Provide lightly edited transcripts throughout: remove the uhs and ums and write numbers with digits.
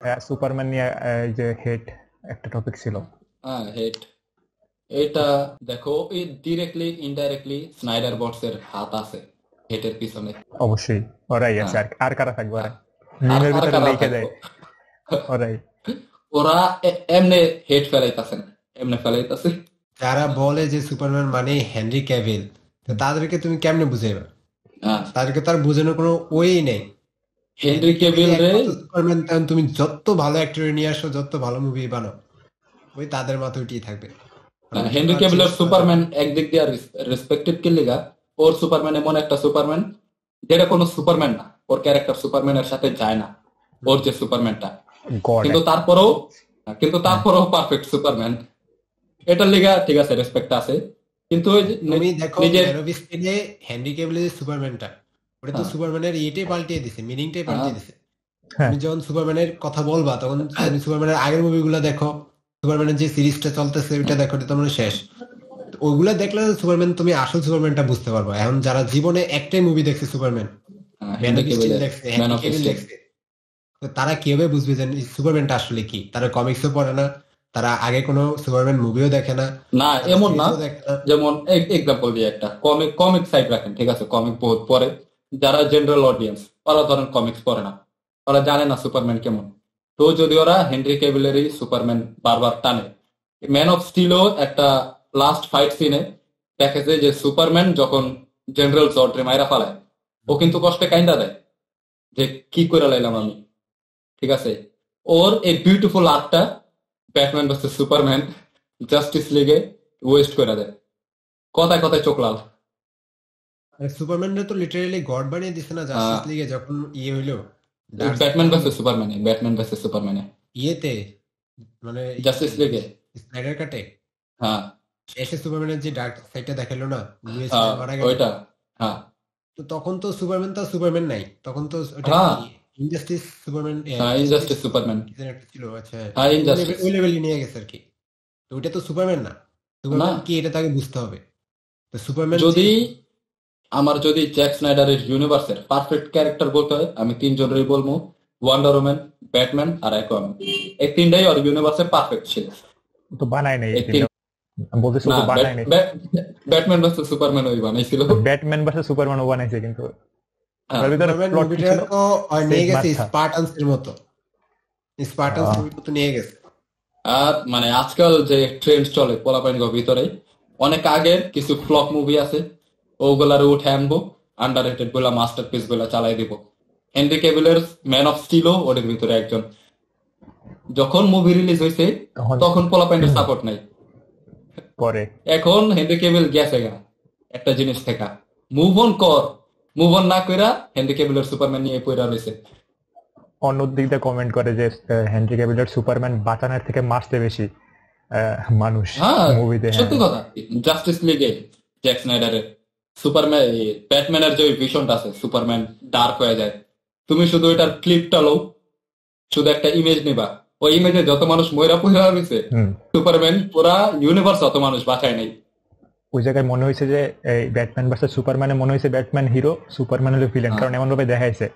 Superman নিয়ে এই যে হেট একটা টপিক ছিল। হ্যাঁ, হেট। এটা দেখো, ডিরেক্টলি ইনডাইরেক্টলি স্নাইডার বটস এর হাত আছে হেটের পিছনে। অবশ্যই ওরাই আছে, হ্যাঁ, আর কারা থাকবে ওরা, হ্যাঁ। আর মিমের আর ভিতরে কারা লেখা থাকবো? যায় ওরাই। ওরা এমনে হেট ফেলাইতাছে না, এমনে ফেলাইতাছে। যারা বলে যে সুপারম্যান মানে হেনরি ক্যাভিল, তো তাদেরকে তুমি কেমনে বুঝাইবা? হ্যাঁ, তাদেরকে তার বোঝানোর কোনো ওয়ে নেই। হেনরি হেনরি কেভিল ক্যাভিলই রে। একমাত্র সুপারম্যান, কারণ তুমি যত ভালো অ্যাক্টর নিয়ে আসো, যত ভালো মুভি বানাও, ওই তাদের মাথা উঠিয়ে থাকবে। আর ওইগুলো হেনরি আর চেঞ্জ ক্যাভিলের করা যাবে সুপারম্যান না। একদিক দিয়ে রেসপেক্টেড কে লিগা, ওর সুপারম্যান এমন একটা সুপারম্যান যেটা কোনো সুপারম্যান না, ওর ক্যারেক্টার সুপারম্যানের সাথে যায় না, ওর হুম। যে সুপারম্যানটা। গড কিন্তু একটা। তারপরেও কিন্তু হ্যাঁ, তারপরেও পারফেক্ট সুপারম্যান। এটার লিগা ঠিক আছে, রেসপেক্ট আছে। কিন্তু ওই যে তুমি দেখো নিজের। ম্যান অফ স্টিলে হেনরি ক্যাভিলের যে সুপারম্যানটা, ওটা তো হ্যাঁ, সুপারম্যানের ইয়েটাই পাল্টিয়ে দিছে, মিনিংটাই হ্যাঁ, পাল্টিয়ে দিছে। হ্যাঁ, তুমি যখন সুপারম্যানের কথা বলবা, তখন তুমি সুপারম্যানের আগের মুভিগুলো দেখো, সুপারম্যানের যে সিরিজটা চলতেছে ওইটা দেখো, এটা তোমার শেষ। তো ওইগুলা দেখলে সুপারম্যান, তুমি আসল সুপারম্যানটা বুঝতে পারবা। এখন যারা জীবনে একটাই মুভি দেখছে Superman, man Henry of steel ক্যাভিলের দেখছে, man Henry of Cavill steel. দেখছে, তো তারা কিভাবে বুঝবে যে সুপারম্যানটা আসলে কি? তারা কমিক্সও পড়ে না, তারা আগে কোনো সুপারম্যান মুভিও দেখে না, না, তারা এমন না। সিরিজও দেখে না। যেমন এক্সাম্পল দিয়ে একটা কমিক কমিক সাইড রাখেন, ঠিক আছে, কমিক বহুত পড়ে যারা জেনারেল অডিয়েন্স, ওরা ধরেন কমিক্স পড়ে না, ওরা জানে না সুপারম্যান কেমন। তো যদি ওরা হেনরি ক্যাভিলেরই সুপারম্যান বারবার টানে, ম্যান অফ স্টিলও একটা লাস্ট ফাইট সিনে দেখে যে সুপারম্যান যখন জেনারেল জর্ডরে মাইরা ফালায়, ও কিন্তু কষ্টে কাইন্দা দেয় যে কি করে লাইলাম আমি, ঠিক আছে। ওর এই বিউটিফুল আর্টটা ব্যাটম্যান ভার্সেস সুপারম্যান জাস্টিস লিগে ওয়েস্ট করে দেয়, কথায় কথায় চোখ লাল। আর সুপারম্যানরা তো লিটারালি গড বানিয়ে দিছে না জাস্টিস লিগে, যখন ইয়ে হইলো, ডার্ক ব্যাটম্যান হইলো ভার্সেস সুপারম্যানে ইয়েতে, মানে জাস্টিস লিগে। স্নাইডার কাটে হ্যাঁ, শেষে সুপারম্যানের যে ডার্ক সাইডটা দেখালো না, লুইস হ্যাঁ, লেন মারা গেল, ওইটা। হ্যাঁ, তো তখন তো সুপারম্যান তো সুপারম্যান নাই, তখন তো ওটা কি হ্যাঁ, ইনজাস্টিস সুপারম্যান, হ্যাঁ, ইনজাস্টিস ইনজাস্টিস সুপারম্যান। কি যেন একটা ছিল, আচ্ছা। হ্যাঁ, ওই লেভেল, ইনজাস্টিস। ওই লেভেলে নিয়ে গেছে আর কি। তো ওইটা তো সুপারম্যান না, না, সুপারম্যান কি এটা তাকে বুঝতে হবে। তো সুপারম্যান যে যদি যদি জ্যাক স্নাইডারের ইউনিভার্সের পারফেক্ট ক্যারেক্টার বলতে হয়, আমি তিনজনেরই বলবো, ওয়ান্ডার ওম্যান, ব্যাটম্যান আর অ্যাকুয়াম্যান। এই তিনটাই ওর ইউনিভার্সে পারফেক্ট ছিল। তো বানায় নাই এই এই তিন তিনটা, বলতেছে ও না, তো বানায় নাই। ব্যাটম্যান ভার্সেস সুপারম্যান ওই বানাইছিল। ব্যাটম্যান ভার্সেস সুপারম্যান ও বানাইছে, কিন্তু হ্যাঁ, ওর ভিতরে সুপারম্যান প্লট কি মুভিটা ছিল? তো সেভ নিয়ে গেছে মার্থা। স্পার্টানস এর মতো, স্পার্টানস মুভির মতো নিয়ে গেছে। আর মানে আজকাল যে ট্রেন্ড চলে পোলাপাইনগো ভিতরে, অনেক আগের কিছু ফ্লপ মুভি আছে, ওগুলার উঠে আনবো, আন্ডার রেটেড গুলা মাস্টারপিস গুলা চালাই দিব। হেনরি ক্যাভিলের ম্যান অফ স্টিলও ওদের ভিতরে একজন। যখন মুভি রিলিজ হয়েছে তখন তখন পোলাপাইনের সাপোর্ট নাই। পরে এখন হেনরি ক্যাভিল গেছে গা একটা জিনিস থেকে, মুভ অন কর। মুভ অন না কইরা হেনরি ক্যাভিলের সুপারম্যান নিয়ে পইরা রয়েছে। অন্য দিক দিয়ে কমেন্ট করে যে হেনরি ক্যাভিলের সুপারম্যান বাঁচানোর থেকে মারতে বেশি মানুষ হ্যাঁ, মুভিতে। হ্যাঁ, সত্যি কথা। জাস্টিস লিগে জ্যাক স্নাইডারের সুপারম্যান, ব্যাটম্যানের যে ভিশনটা আছে, সুপারম্যান ডার্ক হয়ে যায়, তুমি শুধু এটার ক্লিপটা লো, শুধু একটা ইমেজ নিবা, ওই ইমেজে যত মানুষ ময়রা পয়রা হয়েছে, হুম। সুপারম্যান পুরা ইউনিভার্স অত মানুষ বাঁচায় নাই। ওই জায়গায় মনে হয়েছে যে এই ব্যাটম্যান ভার্সেস সুপারম্যানে মনে হয়েছে ব্যাটম্যান হিরো, সুপারম্যান হলো ভিলেন, হ্যাঁ, কারণ এমন ভাবে দেখাইছে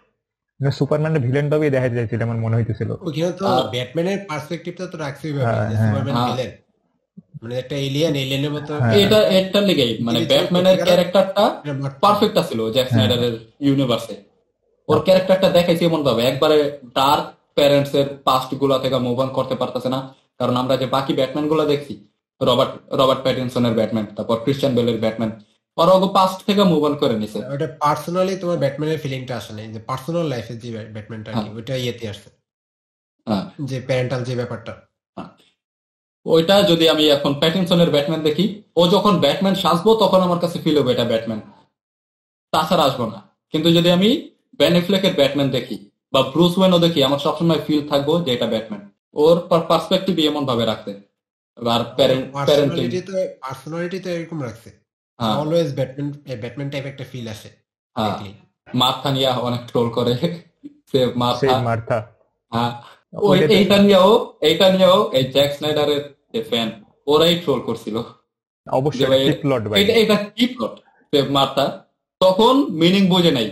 সুপারম্যানের ভিলেন ভাবেই দেখা যাইছিল, এমন মনে হইতেছিল। ওইখানে তো আর পার্সপেক্টিভটা তো রাখছে ওইভাবে যে হ্যাঁ, সুপারম্যান হ্যাঁ, ভিলেন, মানে একটা এলিয়েনের মতো হ্যাঁ, এটার লেগেই মানে পৃথিবী থেকে ব্যাটম্যানের সত্যিকারের ক্যারেক্টারটা মারতে হবে। পারফেক্ট ছিল জ্যাক হ্যাঁ, স্নাইডারের ইউনিভার্সে। ওর ক্যারেক্টারটা দেখাইছে এমন ভাবে, একবারে ডার্ক প্যারেন্টস এর পাস্ট গুলা থেকে মুভ অন করতে পারতেছে না। কারণ আমরা যে বাকি ব্যাটম্যান গুলা দেখছি, রবার্ট রবার্ট প্যাটিনসনের ব্যাটম্যান, তারপর ক্রিশ্চিয়ান বেলের ব্যাটম্যান, ওরা ওগো পাস্ট থেকে মুভ অন করে নিছে। ওটা পার্সোনালি তোমার ব্যাটম্যানের ফিলিংটা আসে না, যে পার্সোনাল লাইফে যে ব্যাটম্যানটা আর কি, হ্যাঁ, ওইটা ইয়েতে আসছে, হ্যাঁ, যে প্যারেন্টাল যে ব্যাপারটা। হ্যাঁ। ওইটা যদি আমি এখন প্যাটিনসনের ব্যাটম্যান দেখি, ও যখন ব্যাটম্যান সাজবো তখন আমার কাছে ফিল হবে এটা ব্যাটম্যান, তাছাড়া আসবো না। কিন্তু যদি আমি বেন অ্যাফ্লেকের ব্যাটম্যান দেখি বা ব্রুস ওয়েনও দেখি, আমার সবসময় ফিল থাকবো যে এটা ব্যাটম্যান। ওর পার্সপেক্টিভ এমন ভাবে রাখতে। আর ওর প্যারেন্টিং। পার্সোনালিটি তো এরকম রাখছে, হ্যাঁ, অলওয়েজ ব্যাটম্যান, ব্যাটম্যান টাইপ একটা ফিল আসে হ্যাঁ। দেখলেই। মার্থা নিয়ে অনেক ট্রোল করে, সেভ মার্থা। Save Martha. হ্যাঁ, ওই ওইটাতে এইটা নিয়েও এই জ্যাক স্নাইডারের যে ফ্যান, ওরাই ট্রোল করছিল যে অবশ্যই একটা ভাই কি প্লট ভাই। এটা এটা কি প্লট। সেভ মার্থা তখন মিনিং বোঝে নাই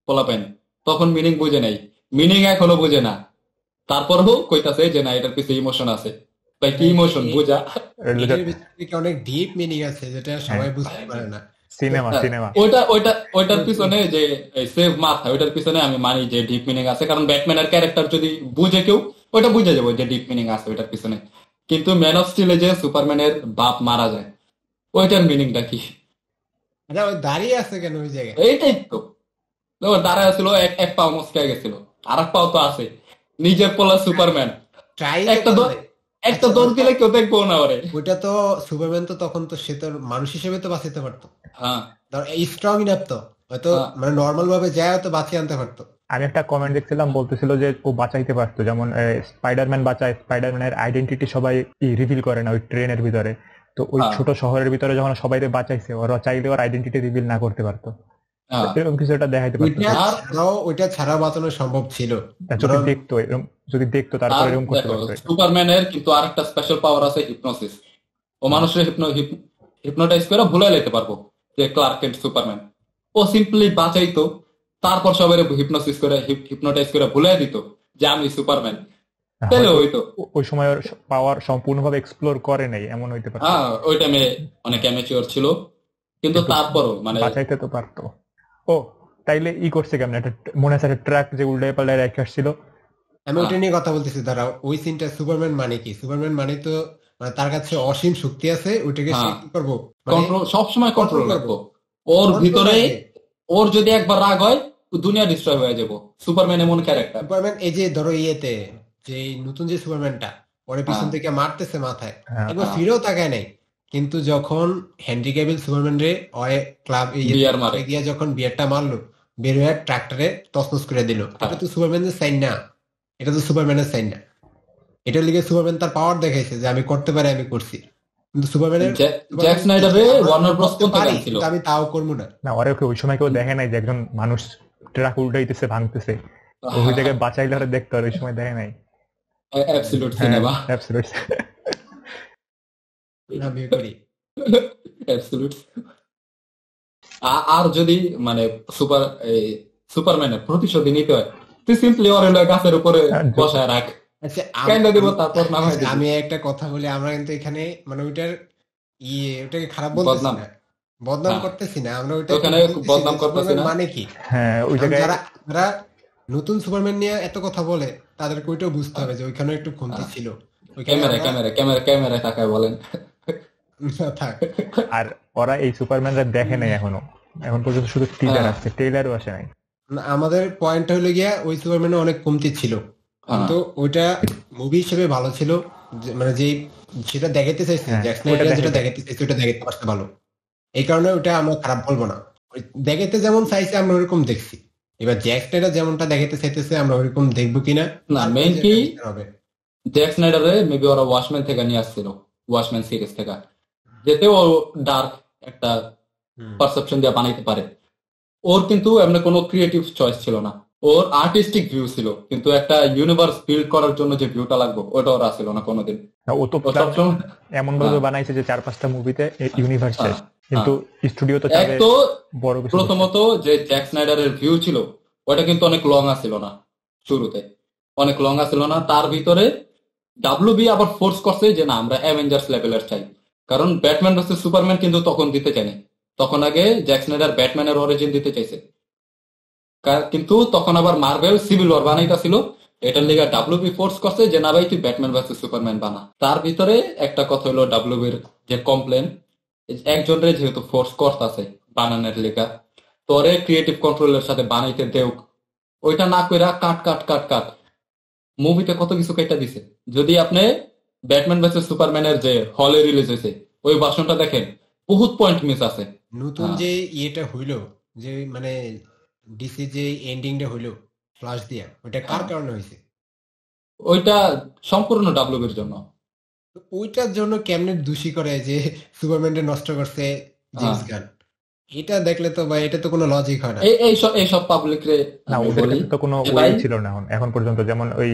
পোলাপেন, তখন মিনিং বোঝে নাই, মিনিং এখনো বোঝে না। তারপরেও কইতাছে যে না এটার পিছনে ইমোশন আছে। ভাই কি ইমোশন বুঝা? এটার ভিতরে অনেক ডিপ মিনিং আছে যেটা সবাই বুঝতে পারে না। সিনেমা ওইটার পিছনে যে সেভ মাথা, ওইটার পিছনে আমি মানি যে ডিপ মিনিং আছে, কারণ ব্যাটম্যানের ক্যারেক্টার যদি বুঝে কেউ ওইটা বুঝে যাবো যে ডিপ মিনিং আছে ওইটার পিছনে। কিন্তু ম্যান অফ স্টিলে যে সুপারম্যানের বাপ মারা যায়, ওইটার মিনিংটা কি? আচ্ছা, ওই দাঁড়িয়ে আছে কেন ওই জায়গায়? এইটাই তো, ও দাঁড়ায় ছিল, এক পাও মস্কে গেছিল, আর এক পাও তো আছে, নিজের পোলা সুপারম্যান, ট্রাই একটা দৌড় দিলে কেউ দেখবো না ওরে। ওইটা তো সুপারম্যান তো তখন তো সে তো মানুষ হিসেবে তো বাঁচাতে পারতো, হ্যাঁ ধর এই স্ট্রং ইনাফ তো হয়তো মানে নর্মাল ভাবে যায় হয়তো বাঁচিয়ে আনতে পারতো। আমি একটা কমেন্ট দেখছিলাম বলতেছিল যে ও বাঁচাইতে পারতো, যেমন স্পাইডারম্যান বাঁচায়, স্পাইডারম্যানের আইডেন্টিটি সবাই রিভিল করে না ওই ট্রেনের ভিতরে, তো ওই ছোট শহরের ভিতরে যখন সবাই বাঁচাইছে ওরা চাইলে ওর আইডেন্টিটি রিভিল না করতে পারতো, এরকম কিছু একটা দেখাইতে পারতো। ওইটা ছাড়াও বাঁচানো সম্ভব ছিল যদি দেখতো তারপরে এরকম করতে পারতো। সুপারম্যানের কিন্তু আরেকটা স্পেশাল পাওয়ার আছে, হিপনোসিস। ও মানুষের হিপনোটাইজ করে ভুলাই লেতে পারবো যে ক্লার্ক কেন্ট সুপারম্যান। ও সিম্পলি বাঁচাইতো, তারপর সবাই হিপনোসিস করে হিপনোটাইজ করে ভুলাই দিত যে আমি সুপারম্যান, তাহলে হইতো। ওই সময় পাওয়ার সম্পূর্ণভাবে এক্সপ্লোর করে নাই এমন হইতে পারে। হ্যাঁ, ওই টাইমে অনেক অ্যামেচিওর ছিল, কিন্তু তারপরও মানে বাঁচাইতে তো পারতো। ও তাইলে করছে কেমন, একটা মনে আছে একটা ট্রাক যে উল্টে পাল্টায় রেখে আসছিল। আমি ওইটা নিয়ে কথা বলতেছি, দাঁড়াও। ওই সিনটা সুপারম্যান মানে কি? সুপারম্যান মানে তো মানে তার কাছে অসীম শক্তি আছে, ওইটাকে সে কি করবো, কন্ট্রোল, সবসময় কন্ট্রোল রাখবো ওর ভিতরে। ওর যদি একবার রাগ হয় দুনিয়া ডিস্ট্রয় হয়ে যাবো। সুপারম্যান এমন ক্যারেক্টার। সুপারম্যান এই যে ধরো ইয়েতে যে নতুন যে সুপারম্যানটা ওর পিছন থেকে মারতেছে মাথায়, একবার ফিরেও তাকায় নাই, কিন্তু যখন হেনরি ক্যাভিল সুপারম্যান রে ওই ক্লাব গিয়া যখন বিয়ারটা মারলো, বের হয়ে ট্রাক্টরে তছনছ করে দিল, এটা তো সুপারম্যানের সাইন না, এটা তো সুপারম্যানের সাইন না। এটার লিগে সুপারম্যান তার পাওয়ার দেখাইছে যে আমি করতে পারি, আমি করছি। কিন্তু সুপারম্যানের জ্যাক স্নাইডারে ওয়ার্নার ব্রস কোন থেকে ছিল, আমি তাও করবো না। না, ওরে ওই সময় কেউ দেখে নাই যে একজন মানুষ ট্রাক উল্টাইতেছে, ভাঙতেছে, ওই জায়গায় বাঁচাইলে ওরা দেখতে, আর ওই সময় দেখে নাই। Absolute cinema, absolute. আমি করি অ্যাবসলিউট। আর যদি মানে সুপারম্যানের প্রতিশোধ নিতে হয়, তুই সিম্পলি ওর গাছের উপরে বসায় রাখ, তারপর নামাই দিবি। আমি একটা কথা বলি, আমরা কিন্তু এখানে মানে ওটাকে খারাপ বলতেছি না, বদনাম করতেছি না, আমরা ওখানে বদনাম করতেছি না। মানে কি, হ্যাঁ, ওই জায়গায় যারা নতুন সুপারম্যান নিয়ে এত কথা বলে তাদেরকে ওইটাও বুঝতে হবে যে ওইখানে একটু কমতি ছিল। ক্যামেরা তাকায় বলেন। আর ওরা এই সুপারম্যানরা দেখে নাই এখন পর্যন্ত, শুধু টিজার আসছে, ট্রেলারও আসে নাই। আমাদের পয়েন্টটা হলো গিয়া ওই সুপারম্যানে অনেক কমতি ছিল, কিন্তু ওইটা মুভি হিসেবে ভালো ছিল, মানে যে সেটা দেখাতে চাইছে জ্যাক স্নাইডার যেটা দেখাতে চাইছে ওটা দেখাতে পারছে ভালো, এই কারণে ওটা আমরা খারাপ বলবো না। দেখাতে যেমন চাইছে আমরা ওরকম দেখছি, এবার জ্যাক স্নাইডার যেমনটা দেখাতে চাইতেছে আমরা ওরকম দেখবো কিনা না। মেইন কি জ্যাক স্নাইডারে মেবি ওরা ওয়াচম্যান থেকে নিয়ে আসছিল, ওয়াচম্যান সিরিজ থেকে, যেতে ও ডার্ক একটা পারসেপশন দিয়ে বানাইতে পারে। ওর কিন্তু এমনি কোনো ক্রিয়েটিভ চয়েস ছিল না, ওর আর্টিস্টিক ভিউ ছিল, কিন্তু একটা ইউনিভার্স বিল্ড করার জন্য যে ভিউটা লাগবে ওটা ওরা ছিল না কোনোদিন। ও তো এমন ভাবে বানাইছে যে 4-5টা মুভিতে ইউনিভার্স শেষ, কিন্তু স্টুডিও তো চাবে বড় কিছু। প্রথমত যে জ্যাক স্নাইডারের ভিউ ছিল ওটা কিন্তু অনেক লং আসছিল না, শুরুতে অনেক লং আসছিল না। তার ভিতরে ডাব্লিউবি আবার ফোর্স করছে যে না আমরা অ্যাভেঞ্জার্স লেভেলের চাই, কারণ ব্যাটম্যান ভার্সেস সুপারম্যান কিন্তু তখন দিতে চায়নি, তখন আগে জ্যাক স্নাইডার ব্যাটম্যানের অরিজিন দিতে চাইছে, কিন্তু তখন আবার মার্ভেল সিভিল ওয়ার বানাইতেছিল, এটার লিগে ডাব্লিউবি ফোর্স করছে যে না ভাই তুই ব্যাটম্যান ভার্সেস সুপারম্যান বানা। তার ভিতরে একটা কথা হলো ডাব্লিউবির যে কমপ্লেন, একজনের যেহেতু ফোর্স করতেছে বানানোর লিগা, তোরে ক্রিয়েটিভ কন্ট্রোলের সাথে বানাইতে দেও, ওইটা না কইরা কাট কাট কাট কাট মুভিতে কত কিছু কেটে দিছে। যদি আপনি ব্যাটম্যান ভার্সেস সুপারম্যানের যে হলে রিলিজ হয়েছে ওই ভার্সনটা দেখেন, বহুত পয়েন্ট মিস আছে। নতুন যে ইয়েটা হইলো, যে মানে ডিসি যে এন্ডিংটা হইলো ফ্লাশ দিয়া, ওইটা কার কারণে হয়েছে? ওইটা সম্পূর্ণ ডাব্লিউবির জন্য। ওইটার জন্য কেমনে দোষী করে যে সুপারম্যানটা নষ্ট করছে জেমস গান, এটা দেখলে তো ভাই এটা তো কোনো লজিক হয় না। এইসব পাবলিক রে না, ওদের কাছে তো কোনো ওয়ে ছিল না এখন পর্যন্ত। যেমন ওই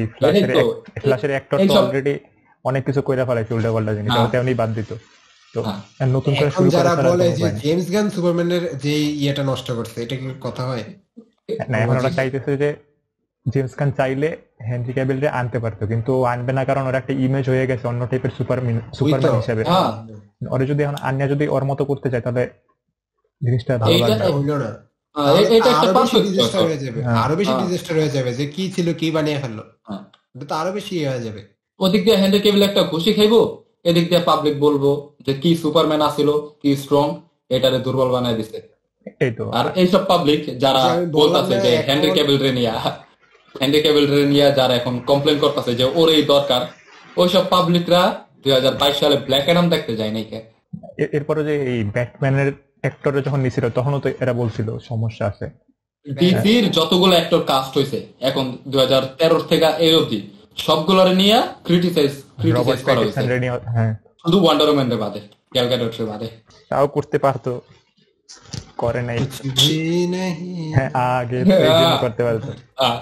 ফ্ল্যাশের অ্যাক্টর তো অলরেডি অনেক কিছু কইরা ফেলাইছে উল্টা পাল্টা জিনিস, ওটা এমনি বাদ দিত। তো নতুন করে শুরু যারা বলে যে জেমস গান সুপারম্যানের যে ইয়েটা নষ্ট করছে, এটা কি কথা হয়? না, এখন ওরা চাইতেছে যে জেমস খান চাইলে হেনরি ক্যাভিল রে আনতে পারতো, কিন্তু ও আনবে না কারণ ওর একটা ইমেজ হয়ে গেছে অন্য টাইপের সুপারম্যান হিসেবে। হ্যাঁ ওরে যদি এখন আন্যা যদি ওর মতো করতে চায় তাহলে জিনিসটা ভালো এইটা- লাগবে। হইলো না, এটা একটা আরো বেশি পারফেক্ট ডিজাস্টার হয়ে যাবে, হ্যাঁ। আরো বেশি হ্যাঁ। ডিজাস্টার হয়ে যাবে যে কি ছিল কি বানিয়ে ফেললো, হ্যাঁ। এটা তো আরো বেশি হয়ে যাবে। ওদিক দিয়ে হেনরি ক্যাভিল একটা খুশি খাইবো, এদিক দিয়ে পাবলিক বলবো যে কি সুপারম্যান আসিল, কি স্ট্রং, এটারে দুর্বল বানায় দিছে। এই তো আর এইসব পাবলিক যারা যে আমি বললাম বলতেছে না, যে এখন- হেনরি ক্যাভিল রে নিয়ে যারা এখন কমপ্লেন করতেছে যে ওর এই দরকার, ওইসব পাবলিকরা 2022 সালে ব্ল্যাক অ্যাডাম দেখতে যায় নাই কে? এরপরে যে এই ব্যাটম্যানের অ্যাক্টরে যখন নিছিল তখনও তো এরা বলছিল সমস্যা আছে। ডিসির যতগুলো অ্যাক্টর কাস্ট হয়েছে এখন 2013 থেকে এই অবধি সবগুলোরে নিয়ে ক্রিটিসাইজ রবার্ট করা হয়েছে, প্যাটিনসন রে নিয়ে, হ্যাঁ শুধু ওয়ান্ডার ওম্যান রে বাদে, গ্যাল গ্যাডট রে বাদে। তাও করতে পারতো, করে নাই। জি নাহি। হ্যাঁ আগে তো এই জন্য করতে পারতো। আহ,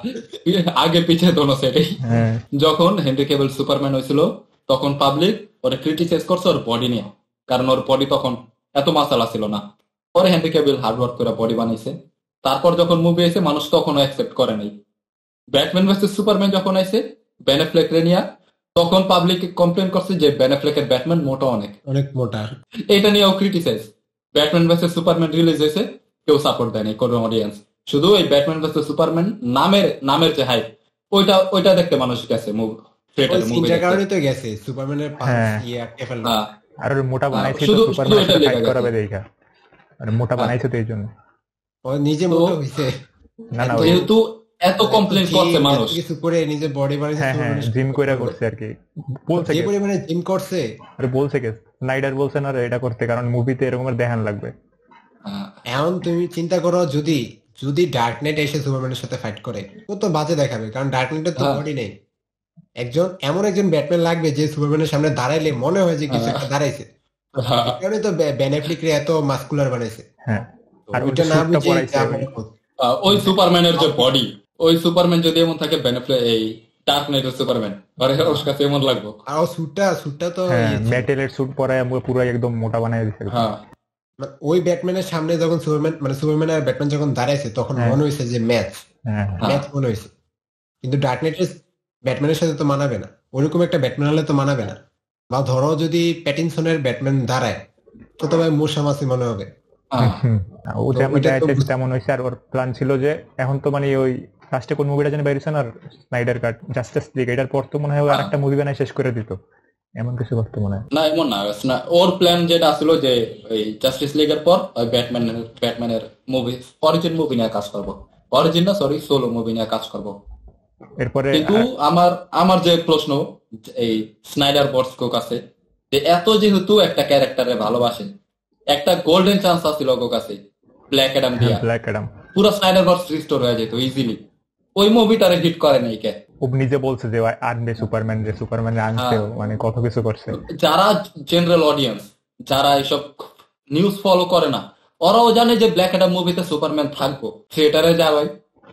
আগে পিছে দোনো সেটাই। হ্যাঁ যখন হেনরি ক্যাভিল সুপারম্যান হয়েছিল তখন পাবলিক ওরে ক্রিটিসাইজ করছে ওর বডি নিয়ে, কারণ ওর বডি তখন এত মাসালা ছিল না। পরে হেনরি ক্যাভিল হার্ডওয়ার্ক করে বডি বানাইছে, তারপর যখন মুভি এসে মানুষ তখনও অ্যাকসেপ্ট করে নাই। ব্যাটম্যান ভার্সেস সুপারম্যান যখন আইছে বেন অ্যাফ্লেক রে নিয়ে, তখন পাবলিক কমপ্লেন করছে যে বেন অ্যাফ্লেকের ব্যাটম্যান মোটা অনেক, অনেক মোটা। এটা নিয়েও criticise. Batman versus Superman release হয়েছে, কেউ সাপোর্ট দেয়নি কোনো অডিয়েন্স, শুধু এই ব্যাটম্যান ভার্সেস সুপারম্যান নামের যে হাইপ ওইটা দেখতে মানুষ গেছে ওই থিয়েটারে মুভি সিনটার দেখতে। কারণে তো গেছে সুপারম্যানের হ্যাঁ। ইয়ে আটকে ফেললো। হ্যাঁ, আর ওর মোটা বানাইছে তো শুধু- সুপারম্যানের শুধু সাথে এটা ফাইট লেগে করাবে গেছে। দেখা, মানে মোটা হ্যাঁ। বানাইছে তো এই জন্য। ও নিজে তো- মোটা হইছে, না না ওই যেহেতু এত কমপ্লেন করছে মানুষ, কিছু করে নিজে বডি বানিয়েছে। হ্যাঁ হ্যাঁ জিম কইরা করছে আর কি, বলছে যে কে পরিমাণে জিম করছে, আরে বলছে কে স্নাইডার বলছে না রে এটা করতে, কারণ মুভিতে এরকমের দেখান লাগবে। এখন তুমি চিন্তা করো যদি ডার্ক নাইট এসে সুপারম্যানের সাথে ফাইট করে, ও তো বাজে দেখাবে, কারণ ডার্ক নাইটের তো হ্যাঁ। বডি নেই। এমন একজন ব্যাটম্যান লাগবে যে সুপারম্যানের সামনে দাঁড়াইলে মনে হয় যে কিছু একটা দাঁড়াইছে। এই কারণে তো বেন অ্যাফ্লেক রে এত মাস্কুলার বানাইছে। হ্যাঁ তো আর ওই ওইটা যে না স্যুটটা বুঝে পরাইছে যা ওই- বলবো। ওই সুপারম্যানের যে বডি, ওই সুপারম্যান যদি এমন থাকে এই ডার্ক নাইটের সুপারম্যান, ওর কাছে এমন লাগবে। আর ও স্যুটটা তো হ্যাঁ ইয়ে ছিল। মেটেলের স্যুট পরায় পুরো একদম মোটা বানাই দিছে। হ্যাঁ, মানে ওই ব্যাটম্যানের সামনে যখন সুপারম্যান আর ব্যাটম্যান যখন দাঁড়াইছে তখন হ্যাঁ। মনে হয়েছে যে ম্যাচ হ্যাঁ হ্যাঁ। মনে হয়েছে, কিন্তু ডার্ক নাইটের ব্যাটম্যানের সাথে তো মানাবে না, ওরকম একটা ব্যাটম্যান হলে তো মানাবে না। বা ধরো যদি প্যাটিনসনের ব্যাটম্যান দাঁড়ায় তো তবে মোশামাসি মনে হবে। হ্যাঁ। ও তো যেমন ওইটা তো চাইছে তেমন হয়েছে। আর ওর প্ল্যান ছিল যে এখন তো মানে ওই লাস্টে কোন মুভিটা যেন বেরিয়েছে না স্নাইডার কাট জাস্টিস লিগ, এটার পর তো মনে হয় ও আরেকটা মুভি বানায় শেষ করে দিত, এমন কিছু করতে মনে হয়। না এমন না, ওর প্ল্যান যেটা ছিল যে ওই জাস্টিস লিগের পর ওই ব্যাটম্যানের মুভি মুভি নিয়ে কাজ করবো, সোলো মুভি নিয়ে কাজ করবো। এরপরে কিন্তু আমার যে প্রশ্ন এই স্নাইডার বটস কাছে, যে এত যেহেতু একটা ক্যারেক্টারে ভালোবাসে, একটা গোল্ডেন চান্স আছিল ওর কাছে ব্ল্যাক অ্যাডাম দিয়া, ব্ল্যাক অ্যাডাম পুরো স্নাইডার বটস রিস্টোর হয়ে যেত ইজিলি। ওই মুভিটারে হিট করে নাই কে? ও নিজে বলছে যে আনবে সুপারম্যান আনছেও, মানে কত কিছু করছে। যারা জেনারেল অডিয়েন্স, যারা এসব নিউজ ফলো করে না, ওরাও জানে যে ব্ল্যাক অ্যাডাম মুভিতে সুপারম্যান থাকবো, থিয়েটারে যাওয়াই।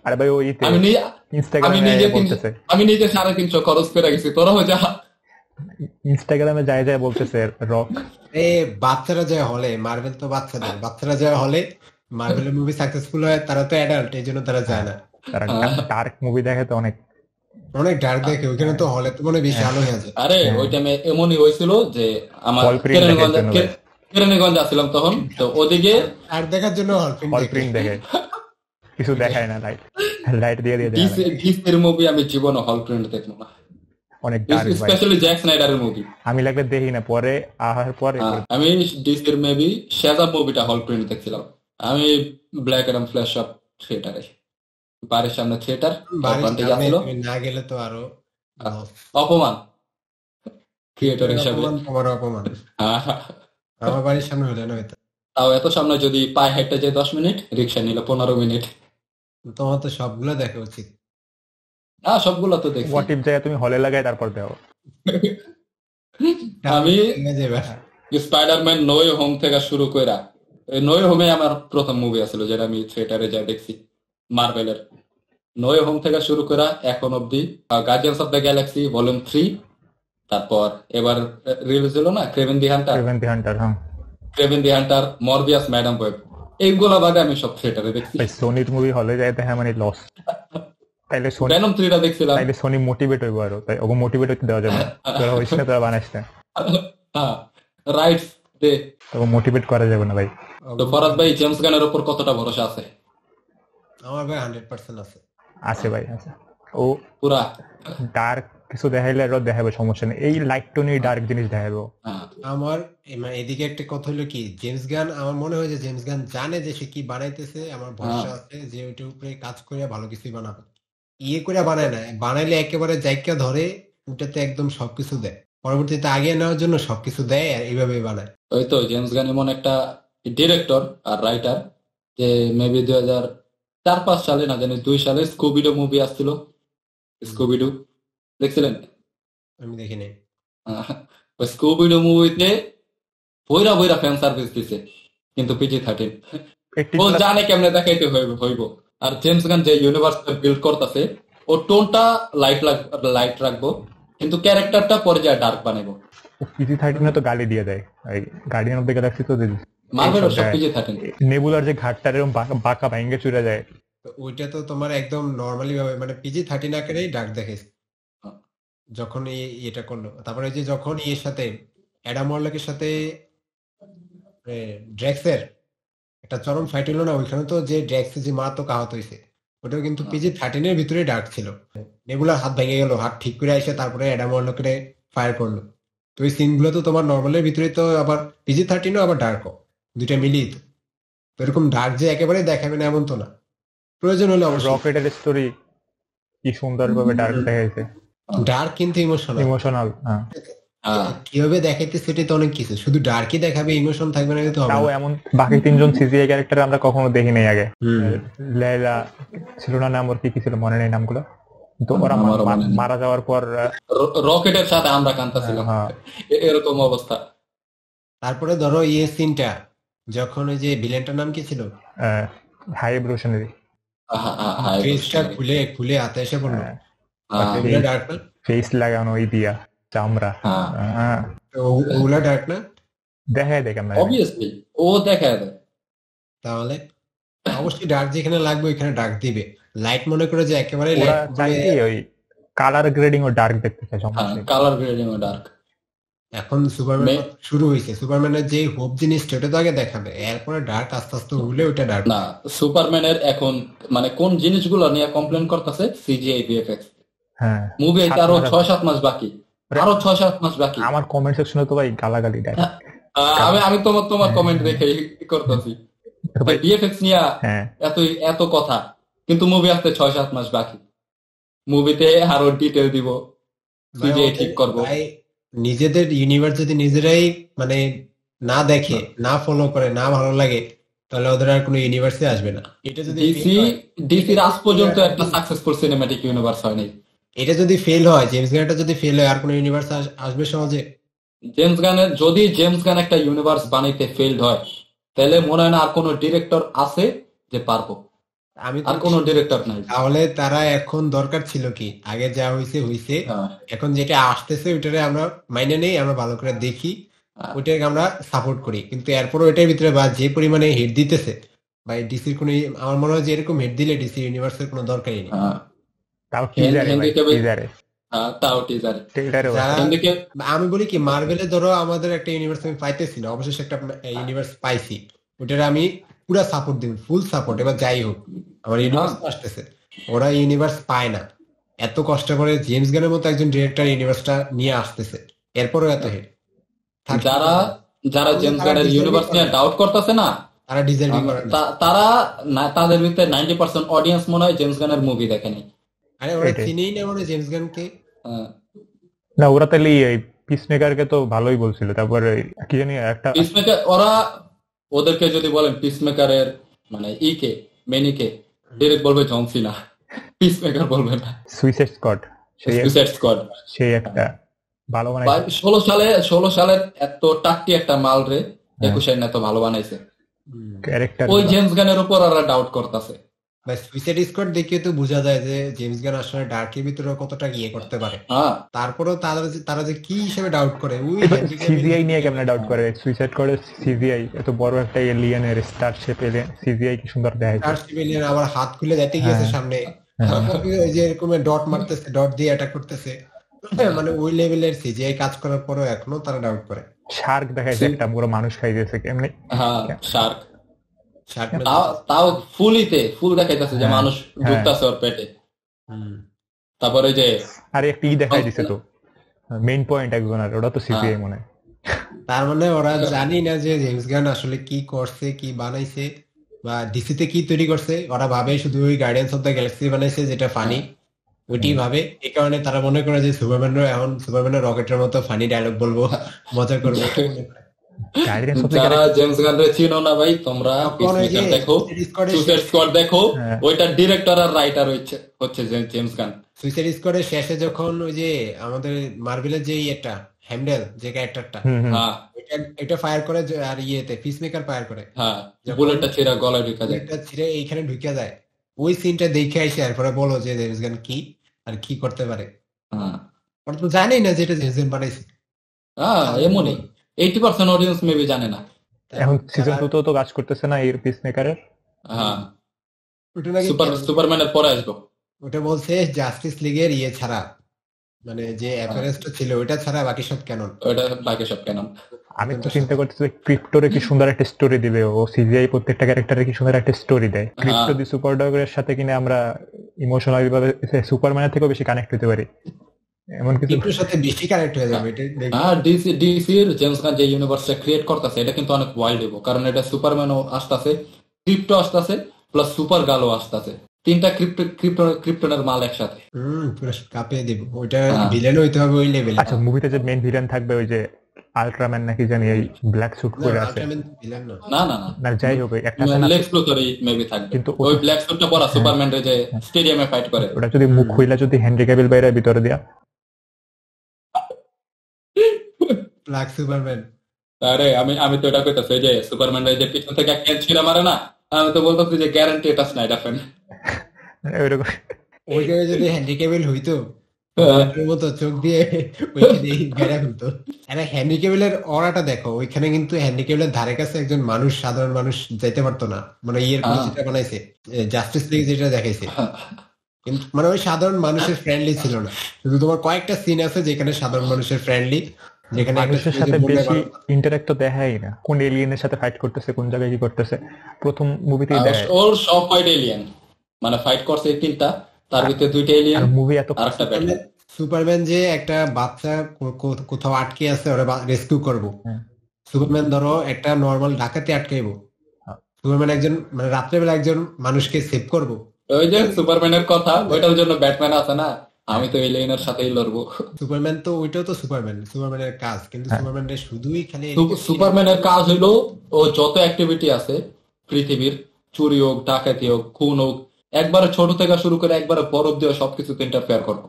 আরে ভাই ওই আমি ইনস্টাগ্রামে বলতেছে, আমি নিজে 350 খরচ করে গেছি, তোরাও যা। ইনস্টাগ্রামে যায় বলতেছে রক বাচ্চারা যায় হলে, মার্বেল তো বাচ্চারা যায় হলে, মার্বেলের মুভি সাকসেসফুল হয়, তারা তো অ্যাডাল্ট, এই জন্য তারা যায় না। তারা ডার্ক মুভি দেখে তো অনেক ডার্ক দেখে, ওইখানে তো হলে তো মনে বেশি আলো হয়ে যায়। আরে ওই টাইমে এমনই হয়েছিল যে আমার Hall print দেখার জন্য ভাই। কেরানীগঞ্জ আসছিলাম তখন, তো ওদিকে আর দেখার জন্য হল হল প্রিন্ট দেখে কিছু দেখায় না, লাইট দিয়ে দেয় ডিসির মুভি আমি জীবনে হল প্রিন্ট দেখবো না, অনেক ডার্ক ভাই। স্পেশালি জ্যাক স্নাইডারের মুভি। আমি লাগলে দেখি না, পরে আহার পরে আমি ডিসির মেবি শেজাব মুভিটা হল প্রিন্ট দেখছিলাম। আমি ব্ল্যাক অ্যাডাম ফ্ল্যাশ অফ থিয়েটারে, বাড়ির সামনে থিয়েটার, বাড়ির সামনে তুমি না গেলে তো আরো অপমান থিয়েটার হিসাবে। তোমার অপমান। হ্যাঁ, আমার বাড়ির সামনে হলে না হইতো। তাও এত সামনে যদি পায়ে হেঁটে যায় 10 মিনিট, রিক্সা নিলে 15 মিনিট। তোমার তো সবগুলো দেখা উচিত। সবগুলো তো দেখছি। হোয়াট ইফ যায় তুমি হলে লাগাই তারপর দাও। আমি স্পাইডারম্যান নো ওয়ে হোম থেকে শুরু কইরা, নো ওয়ে হোমে আমার প্রথম মুভি আছিল যেটা আমি থিয়েটারে যা দেখছি, মার্ভেলের। নো ওয়ে হোম থেকে শুরু করা এখন অব্দি guardians of the Galaxy volume 3, তারপর এবার রিলিজ হলো না ক্রেভেন দি হান্টার, মরবিয়াস, ম্যাডাম ওয়েব, এইগুলো বাদে আমি সব থিয়েটারে দেখছি। সোনির মুভি হলে যায় দেখা মানে লস। তাইলে সোনি ভেনম 3টা দেখছিলাম। তাইলে সোনি মোটিভেট হইব আরো, তাই ওকে মোটিভেট হইতে দেওয়া যাবে না। তোরা হইস না, তোরা বানাইস না, হ্যাঁ, রাইটস দে। তোকে মোটিভেট করা যাবে না ভাই। তো ফরাদ ভাই জেমস গানের উপর কতটা ভরসা আছে? আমার ভাই 100% আছে। আছে ভাই, আছে। ও পুরা ডার্ক কিছু দেখাইলে আরো দেখাবে, সমস্যা নেই। এই লাইট টোনি ডার্ক জিনিস দেখাবো। হ্যাঁ, আমার এদিকে একটা কথা হলো কি, জেমস গান আমার মনে হয় যে জেমস গান জানে যে সে কি বানাইতেছে। আমার ভরসা আছে যে ওইটার উপরে কাজ করে ভালো কিছুই বানাবে। ইয়ে করে বানায় না, বানাইলে একেবারে জায়গা ধরে ওটাতে একদম সবকিছু দেয়, পরবর্তীতে আগিয়ে নেওয়ার জন্য সবকিছু দেয় আর এইভাবে বানায়। ওই তো জেমস গান এমন একটা ডিরেক্টর আর রাইটার যে মেবি 2004-5 সালে না জানি 2 সালে স্কুবিডো মুভি আসছিল। স্কুবিডো দেখছিলেন? আমি দেখি নাই। ওই স্কুবিডো মুভিতে বইরা বইরা ফ্যান সার্ভিস দিছে, কিন্তু PG-13 ও জানে কেমনে দেখাইতে হইব। আর জেমস গান যে ইউনিভার্স বিল্ড করতেছে, ও টোনটা লাইট রাখবো, কিন্তু ক্যারেক্টারটা পরে যায় ডার্ক বানাইবো। PG-13 তো গালি দিয়ে দেয়, এই গার্ডিয়ান অফ দ্য গ্যালাক্সি তো মার্ভেলের সব PG-13। নেবুলার যে ঘাটটা এরকম বাঁকা ভাঙ্গে চুরে যায়। তো ওইটা তো তোমার একদম নর্মালি ভাবে মানে PG-13 আকারেই ডার্ক দেখাইছে যখন এটা করলো। তারপরে যে যখন এর সাথে অ্যাডাম ওয়ারলকের সাথে ড্রেক্সের একটা চরম ফাইট হলো না, ওইখানে তো যে ড্রেক্সে যে মারাত্মক আহত হয়েছে, ওটাও কিন্তু PG-13 এর ভিতরে ডার্ক ছিল। নেবুলার হাত ভেঙে গেল, হাত ঠিক করে এসে তারপরে অ্যাডাম ওয়ারলকের ফায়ার করলো। তো ওই সিন গুলো তো তোমার নর্মালের ভিতরে তো আবার PG-13ও আবার ডার্কও, দুইটা মিলিয়ে তো এরকম ডার্ক যে একেবারে দেখাবে না এমন তো না, প্রয়োজন হলে অবশ্যই। রকেটের স্টোরি কি সুন্দরভাবে ডার্ক দেখাইছে, ডার্ক কিন্তু ইমোশনাল। কিভাবে দেখাইতে সেটা তো অনেক কিছু, শুধু ডার্কই দেখাবে, ইমোশন থাকবে না কিন্তু হবে তাও না। এমন বাকি 3জন CGI ক্যারেক্টার আমরা কখনো দেখি নাই আগে। লেলা ছিল না, নাম ওর কি ছিল মনে নেই নামগুলো, তো ওরা মারা যাওয়ার পর রকেটের সাথে আমরা কান্তাছিলাম, এরকম অবস্থা। তারপরে ধরো ইয়ে সিনটা যখন ওই যে ভিলেনটার নাম কি ছিল, হাই এভলিউশনারি, ফেসটা খুলে হাতে এসে পড়লো, ফেস লাগানো ওই দিয়া চামড়া, ওগুলা ডার্ক না? দেখায় দেখ আমরা অবভিয়াসলি ও দেখায় দেয়। তাহলে অবশ্যই ডার্ক যেখানে লাগবে ওইখানে ডার্ক দিবে। লাইট মনে করে যে একেবারে ওই কালার গ্রেডিং ও ডার্ক দেখতে চাই, সমস্যা কালার গ্রেডিং ও ডার্ক। এখন সুপারম্যান শুরু হয়েছে, সুপারম্যানের যে হোপ জিনিসটা ওটা তো আগে দেখাবে, এরপরে ডার্ক আস্তে আস্তে হলে ওইটা ডার্ক না। সুপারম্যানের এখন মানে কোন জিনিসগুলো নিয়ে কমপ্লেন করতেছে, CGI VFX। হ্যাঁ, মুভি আরো 6-7 মাস বাকি, আরো 6-7 মাস বাকি। আমার কমেন্ট সেকশনে তো ভাই গালাগালি দেয়। আমি তোমার কমেন্ট দেখে করতেছি VFX নিয়ে এত কথা, কিন্তু মুভি আসতে 6-7 মাস বাকি। মুভিতে আরো ডিটেল দিব, CGI ঠিক করব। নিজেদের ইউনিভার্স যদি নিজেরাই মানে না দেখে, না ফলো করে, না ভালো লাগে, তাহলে ওদের আর কোনো ইউনিভার্সে আসবে না। এটা যদি ডিসির আজ পর্যন্ত একটা সাকসেসফুল সিনেম্যাটিক ইউনিভার্স হয় নাই। এটা যদি ফেল হয়, জেমস গানটা যদি ফেল হয়, আর কোনো ইউনিভার্স আসবে সহজে? যদি জেমস গান একটা ইউনিভার্স বানাইতে ফেলড হয়, তাহলে মনে হয় না আর কোনো ডিরেক্টর আছে যে পারবো। আর কোনো ডিরেক্টর নাই। তাহলে তারা এখন দরকার ছিল কি, আগে যা হইছে, এখন যেটা আসতেছে ওইটারে আমরা মাইনে নেই, আমরা ভালো করে দেখি, ওইটাকে আমরা সাপোর্ট করি। কিন্তু এরপরও এটার ভিতরে বা যে পরিমাণে হিট দিতেছে ভাই ডিসির কোনো, আমার মনে হয় যে এরকম হিট দিলে ডিসি ইউনিভার্সের কোনো দরকারই নেই। আমি বলি কি, মার্ভেলে ধরো আমাদের একটা ইউনিভার্স আমি পাইতেছি না, অবশেষে একটা ইউনিভার্স পাইছি, ওটার আমি পুরো সাপোর্ট দিব, ফুল সাপোর্ট। এবার যাই হোক, আমার ইউনিভার্স আসতেছে, ওরা ইউনিভার্স পায় না, এত কষ্ট করে জেমস গানের মতো একজন ডিরেক্টর ইউনিভার্সটা নিয়ে আসতেছে, এরপরও এত হিট। যারা জেমস গানের ইউনিভার্স নিয়ে ডাউট করতেছে না, তারা ডিজার্ভিং করে, তারা তাদের ভিতরে 90% অডিয়েন্স মনে হয় জেমস গানের মুভি দেখেনি। আরে ওরা চিনেই না মনে জেমস গানকে। না, ওরা তাহলে এই পিসমেকারকে তো ভালোই বলছিল, তারপরে কি জানি একটা পিসমেকার, ওদেরকে যদি বলেন পিসমেকারের মানে মেনিকে ডিরেক্ট বলবে জন সিনা, পিসমেকার বলবে না। সুইসাইড স্কোয়াড সেই একটা ভালো বানাইছে 16 সালের এত টাট্টি একটা মাল রে 21 এত ভালো বানাইছে ক্যারেক্টার। ওই জেমস গানের উপর ওরা ডাউট করতেছে। সুইসাইড স্কোয়াড দেখে তো বোঝা যায় যে জেমস গান আসলে ডার্কের ভিতরে কতটা ইয়ে করতে পারে। তারপরেও তারা যে কি হিসেবে ডাউট করে, সিজিআই নিয়ে কেমনে ডাউট করে? সুইসাইড স্কোয়াডের সিজিআই এত বড় একটা এলিয়েনের স্টারশিপ এলিয়েন, সিজিআই কি সুন্দর দেখায়। স্টারশিপ এলিয়েন আবার হাত খুলে যেতে গিয়েছে সামনে, ওই যে এরকম ডট মারতেছে, ডট দিয়ে অ্যাটাক করতেছে, মানে ওই লেভেলের সিজিআই কাজ করার পরও এখনো তারা ডাউট করে। শার্ক দেখাইছে একটা পুরো মানুষ খাই দিয়েছে কেমনি। হ্যাঁ শার্ক, শার্ক তাও ফুল দেখাইতেছে যে মানুষ ঢুকতেছে ওর পেটে। তারপরে যে আরে একটা দেখাই দিছে তো মেইন পয়েন্ট একজনের, ওটা তো সিপিআই মনে হয়। তার মানে ওরা জানি না যে জেমস গান আসলে কি করছে, কি বানাইছে, বা ডিসিতে কি তৈরি করছে। ওরা ভাবে শুধু ওই গার্ডিয়ান্স অফ দ্য গ্যালাক্সি বানাইছে যেটা ফানি, ওইটি ভাবে। এই কারণে তারা মনে করে যে সুপারম্যানের রকেটের মতো ফানি ডায়লগ বলবো, মজা করবো। যারা জেমস গানরে চিনো না ভাই, তোমরা পিসমেকার দেখো, সুইসাইড স্কোয়াড দেখো, ওইটার ডিরেক্টর আর রাইটার হচ্ছে জেমস গান। সুইসাইড স্কোয়াডের শেষে যখন ওই যে আমাদের মার্ভেলের যে ইয়েটা হ্যামডেল যে ক্যারেক্টারটা, এটা ফায়ার করে আর ইয়েতে পিসমেকার ফায়ার করে, বুলেটটা ছিঁড়া গলায় ঢুকে যায়, বুলেটটা ছিঁড়ে এইখানে ঢুকে যায়। ওই সিনটা দেখে আইসে এরপরে বলো যে জেমস গান কি আর কি করতে পারে। ওরা তো জানেই না যে এটা জেমস গান বানাইছে। এমনই 80% অডিয়েন্স মেবি জানে না। এখন সিজন 2 তো কাজ করতেছে না এই পিসমেকারের। ওটা নাকি সুপারম্যানের পরে আসবে। ওটা বলছে জাস্টিস লিগের ইয়ে ছাড়া, মানে যে অ্যাপারেন্সটা ছিল ওটা ছাড়া বাকি সব ক্যানন। আমি তো চিন্তা করতেছি ক্রিপ্টোরে কি সুন্দর একটা স্টোরি দিবে ও। সিজিআই প্রত্যেকটা ক্যারেক্টারে কি সুন্দর একটা স্টোরি দেয়। ক্রিপ্টো দি সুপারডগের সাথে কিনা আমরা ইমোশনালি ভাবে সুপারম্যানের থেকেও বেশি কানেক্ট হতে পারি, এমন কিছু ক্রিপ্টোর সাথে বেশি কানেক্ট হয়ে যাবে। ডিসির জেমস গান যে ইউনিভার্সটা ক্রিয়েট করতেছে এটা কিন্তু অনেক ওয়াইল্ড হইব, কারণ এটা সুপারম্যানও আসতেছে, ক্রিপ্টো আসতেছে, প্লাস সুপার গালও আসতেছে। তিনটা ক্রিপ্টনের মাল একসাথে পুরো কাঁপিয়ে দিব। ওইটা ভিলেন হইতে হবে ওই লেভেলে। আচ্ছা, মুভিতে যে মেইন ভিলেন থাকবে ওই যে আল্ট্রাম্যান নাকি জানি, এই ব্ল্যাক স্যুট পরে আছে। না যাই হোক একটা লেক্স লুথরই মেবি থাকবে, কিন্তু ওই ব্ল্যাক স্যুটটা পরা সুপারম্যান রে যে স্টেডিয়ামে ফাইট করে, ওটা যদি মুখ খুইলা যদি হেনরি ক্যাভিল বাইরে ভিতরে দিয়া ব্ল্যাক সুপারম্যান। আরে আমি তো এটা কইতাছি যে সুপারম্যান যে পিছন থেকে ক্যাচ ছিঁড়া মারে না, আমি তো বলতেছি যে গ্যারান্টি এটা স্নাইডার ফ্যান। ওই জায়গায় যদি হেনরি ক্যাভিল হইতো মতো চোখ দিয়ে ওইখানে বেড়া ফেলতো। হেনরি ক্যাভিলের অরাটা দেখো, ওইখানে কিন্তু হেনরি ক্যাভিলের ধারে কাছে একজন মানুষ, সাধারণ মানুষ যাইতে পারতো না। মানে ইয়ের যেটা বানাইছে জাস্টিস লিগ যেটা দেখাইছে, কিন্তু মানে ওই সাধারণ মানুষের ফ্রেন্ডলি ছিল না। শুধু তোমার কয়েকটা সিন আছে যেখানে সাধারণ মানুষের ফ্রেন্ডলি, যেখানে মানুষের সাথে বেশি ইন্টারঅ্যাক্ট তো দেখাই না। কোন এলিয়েনের সাথে ফাইট করতেছে, কোন জায়গায় কি করতেছে, প্রথম মুভিতেই দেখায়। ওর সব ফাইট এলিয়েন, মানে ফাইট করছে তিনটা, তার ভিতরে দুইটা এলিয়েন আর মুভি এত আরেকটা ব্যাটম্যান। সুপারম্যান যে একটা বাচ্চা কোথাও আটকে আছে ওরা রেস্কিউ করবো, সুপারম্যান ধরো একটা নরমাল ডাকাতি আটকাইবো, সুপারম্যান একজন মানে রাত্রেবেলা একজন মানুষকে সেভ করবো। ওই যে সুপারম্যানের কথা, ওইটার জন্য ব্যাটম্যান আছে না, আমি তো এলিয়েনের সাথেই লড়বো। সুপারম্যান তো ওইটাও তো সুপারম্যানের কাজ, কিন্তু সুপারম্যানের শুধুই খালি সুপারম্যানের কাজ হইলো ও যত অ্যাক্টিভিটি আছে পৃথিবীর, চুরি হোক, ডাকাতি হোক, খুন হোক, একবারে ছোট থেকে শুরু করে একবারে বড় দিয়ে সবকিছুতে ইন্টারফেয়ার করবো।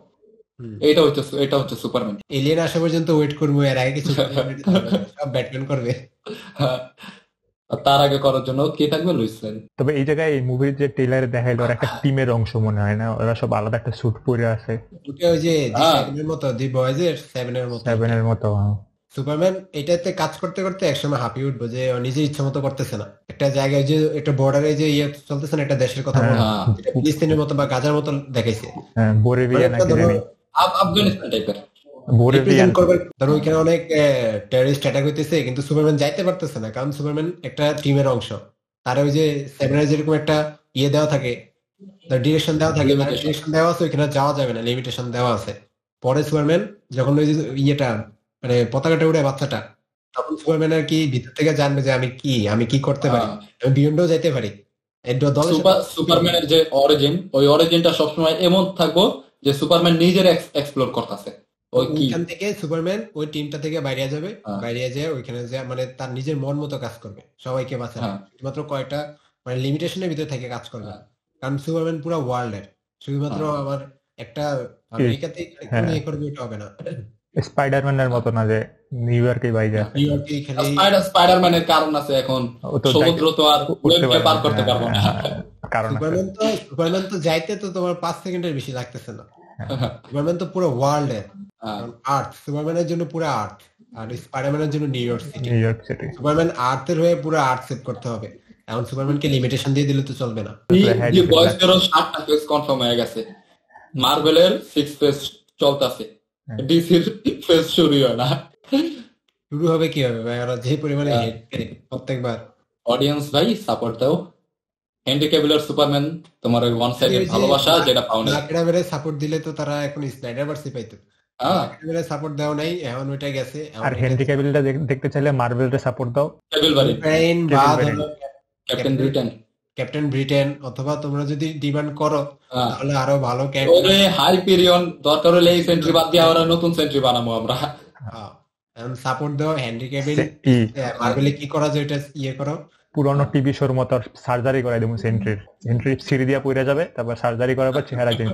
এটা হচ্ছে সুপারম্যান। এলিয়েন আসা পর্যন্ত ওয়েট করবো, এর আগে কিছু সব ব্যাটম্যান করবে। তার আগে করার জন্য কি থাকবে, লুইস লেন। তবে এই জায়গায় এই মুভির যে ট্রেলারে দেখাইলো ওরা একটা টিমের অংশ মনে হয় না, ওরা সব আলাদা একটা স্যুট পরে আছে। ওটা ওই যে সেভেনের মতো, দি বয়েজের সেভেনের মতো। সুপারম্যান এটাতে কাজ করতে করতে একসময় হাঁপিয়ে উঠবো যে নিজের ইচ্ছা মতো করতেছে না। একটা জায়গায় যে একটা বর্ডারে যে ইয়ে চলতেছে না, একটা দেশের কথা বলা, ফিলিস্তিনের মতো বা গাজার মতো দেখাইছে, আফগানিস্তান টাইপের। ধরো ওইখানে অনেক টেররিস্ট অ্যাটাক হইতেছে, কিন্তু সুপারম্যান যাইতে পারতেছে না, কারণ সুপারম্যান একটা টিমের অংশ। তার ওই যে সেভেনের যেরকম একটা ইয়ে দেওয়া থাকে, ডিরেকশন দেওয়া থাকে, ডিরেকশন দেওয়া আছে, ওইখানে যাওয়া যাবে না, লিমিটেশন দেওয়া আছে। পরে সুপারম্যান যখন ওই যে ইয়েটা মানে পতাকাটা উড়ে বাচ্চাটা, তখন সুপারম্যান আর কি ভিতর থেকে জানবে যে আমি কি করতে পারি, আমি বিয়ন্ডও যাইতে পারি। সুপারম্যানের যে অরিজিন, ওই অরিজিনটা সবসময় এমন থাকবো যে সুপারম্যান নিজের এক্সপ্লোর করতেছে। ওইখান থেকে সুপারম্যান ওই টিমটা থেকে বাইরে যাবে, বাইরে যায় ওইখানে যে মানে তার নিজের মন মতো কাজ করবে, সবাইকে বাঁচাবে, শুধুমাত্র কয়েকটা মানে লিমিটেশনের ভিতরে থেকে কাজ করবে। কারণ সুপারম্যান পুরো ওয়ার্ল্ডের, শুধুমাত্র আমার একটা আমেরিকাতে করবে ওটা হবে না। স্পাইডারম্যানের মতো না যে নিউ ইয়র্কে বাইরে আছে। স্পাইডারম্যানের কারণ আছে, এখন সমুদ্র তো আর পার করতে পারবো না। সুপারম্যান তো যাইতে তো তোমার 5 সেকেন্ডের বেশি লাগতেছে না। সুপারম্যান তো পুরো ওয়ার্ল্ডের, আর্থ সুপারম্যানের জন্য পুরো আর্থ, আর স্পাইডারম্যানের জন্য নিউ ইয়র্ক সিটি। সুপারম্যান আর্থের হয়ে পুরো আর্থ সেভ করতে হবে, এখন সুপারম্যানকে লিমিটেশন দিয়ে দিলে তো চলবে না। হ্যাঁ, যে বয়সেরও 7টা ফেজ কনফার্ম হয়ে গেছে, মার্বেলের 6 ফেজ চলতেছে, হ্যাঁ। ডিসির ফেজ শুরু হয় না। শুরু হবে কি হবে ভাই, ওরা যে পরিমাণে হ্যাঁ। হেট করে প্রত্যেকবার। অডিয়েন্স ভাই সাপোর্ট দাও, হেনরি ক্যাভিলের সুপারম্যান তোমার ওই ওয়ান সাইডেড ভালোবাসা যেটা পাওনি। মার্কেটাবেলে সাপোর্ট দিলে তো তারা এখন স্নাইডারভার্সই পাইতো। হ্যাঁ, মার্কেটাবেলে সাপোর্ট দেওয়া নাই, এখন ওইটা গেছে। আর হেনরি ক্যাভিলটা দেখতে চাইলে মার্ভেলটা সাপোর্ট দাও। ক্যাভিল বাড়ি, ব্রেইন বা Kevin ধরো ক্যাপ্টেন ব্রিটেন। ক্যাপ্টেন ব্রিটেন, অথবা তোমরা যদি ডিমান্ড করো হ্যাঁ। তাহলে আরো ভালো ক্যারেক্টার। ওরে হাইপেরিয়ন দরকার হলে এই সেন্ট্রি বাদ দিয়ে আমরা নতুন সেন্ট্রি বানাবো আমরা। এখন সাপোর্ট দাও হেনরি ক্যাভিল, মার্বেলে কি করা যায় ওইটা ইয়ে করো। পুরনো টিভি শোর মতো সার্জারি করাই দেবো সেন্ট্রির সিঁড়ি দিয়া পড়ে যাবে, তারপর সার্জারি করার পর চেহারা চেঞ্জ।